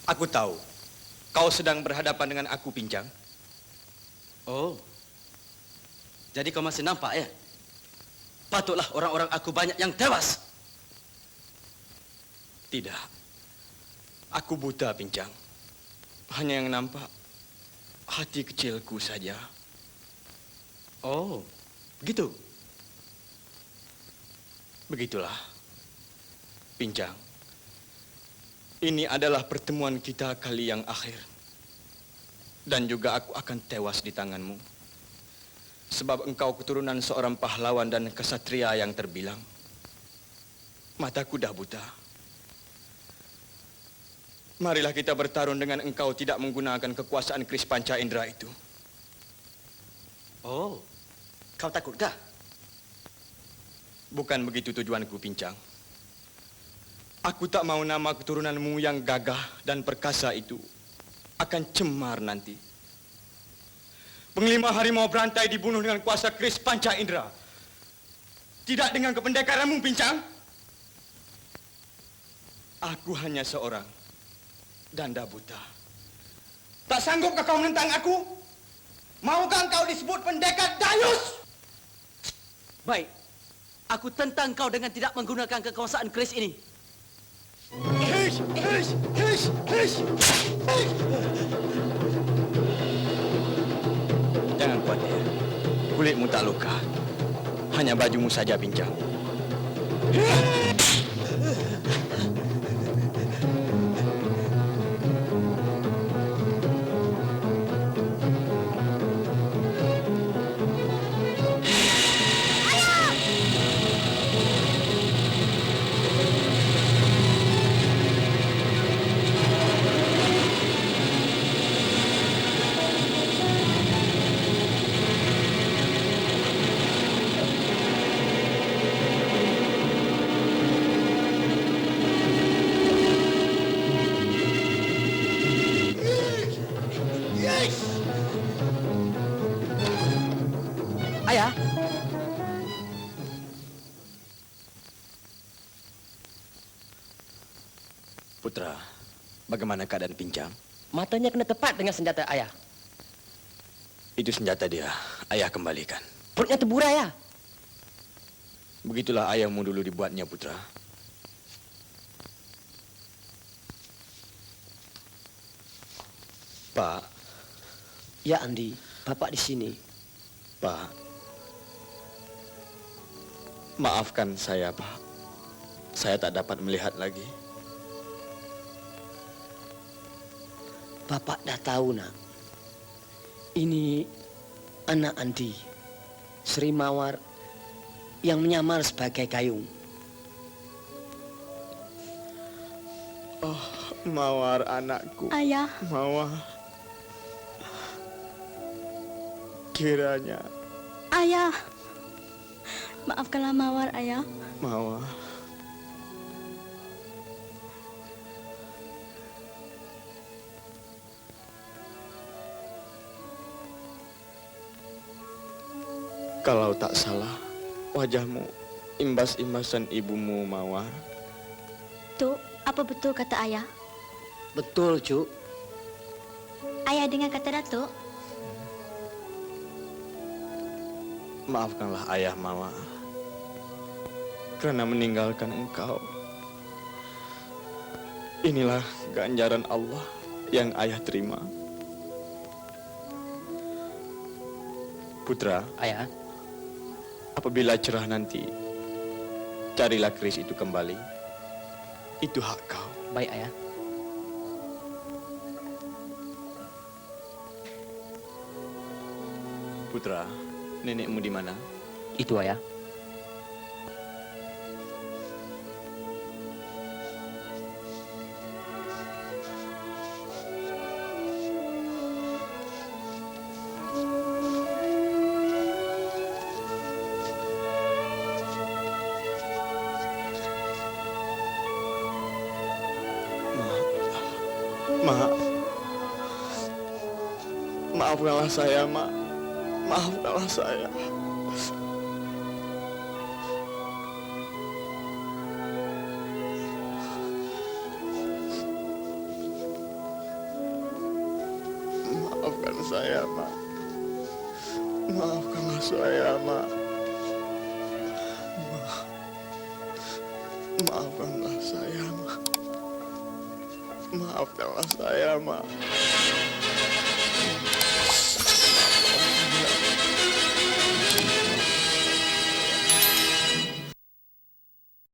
Aku tahu, kau sedang berhadapan dengan aku, Pincang. Oh, jadi kau masih nampak ya? Patutlah orang-orang aku banyak yang tewas. Tidak, aku buta, Pincang. Hanya yang nampak hati kecilku saja. Oh, begitu. Begitulah, Pincang. Ini adalah pertemuan kita kali yang akhir. Dan juga aku akan tewas di tanganmu. Sebab engkau keturunan seorang pahlawan dan kesatria yang terbilang. Mataku dah buta. Marilah kita bertarung dengan engkau tidak menggunakan kekuasaan keris panca indera itu. Oh, kau takutkah? Bukan begitu tujuanku, Pincang. Aku tak mau nama keturunanmu yang gagah dan perkasa itu akan cemar nanti. Penglima harimau berantai dibunuh dengan kuasa keris panca indera. Tidak dengan kependekaranmu, Pincang. Aku hanya seorang danda buta. Tak sanggupkah kau menentang aku? Maukah kau disebut pendekar dayus? Baik, aku tentang kau dengan tidak menggunakan kekuasaan keris ini. Hish, hish, hish, hish. Jangan khawatir. Kulitmu tak luka. Hanya bajumu saja, Pincang. Ayah, Putra, bagaimana keadaan Pincang? Matanya kena tepat dengan senjata ayah. Itu senjata dia. Ayah kembalikan. Perutnya terburai ya. Begitulah ayahmu dulu dibuatnya, Putra. Pak, Ya Andi, Bapak di sini. Pak. Maafkan saya, Pak. Saya tak dapat melihat lagi. Bapak dah tahu nak. Ini anak Andi, Sri Mawar yang menyamar sebagai Gayung. Oh, Mawar anakku. Ayah, Mawar. Kiranya ayah. Maafkanlah Mawar, ayah. Mawar. Kalau tak salah, wajahmu imbas-imbasan ibumu, Mawar. Tuk, apa betul kata ayah? Betul, Cuk. Ayah dengar kata Datuk? Maafkanlah ayah, Mawar, karena meninggalkan engkau. Inilah ganjaran Allah yang ayah terima. Putra, Ayah, apabila cerah nanti, carilah keris itu kembali. Itu hak kau. baik ayah. Putra, nenekmu di mana? Itu ayah. Mak, maafkanlah saya, Mak. Maafkanlah saya. Maafkan saya, Mak. Maafkanlah saya, Mak. Maafkanlah saya, Mak. Maafkanlah saya, Mak.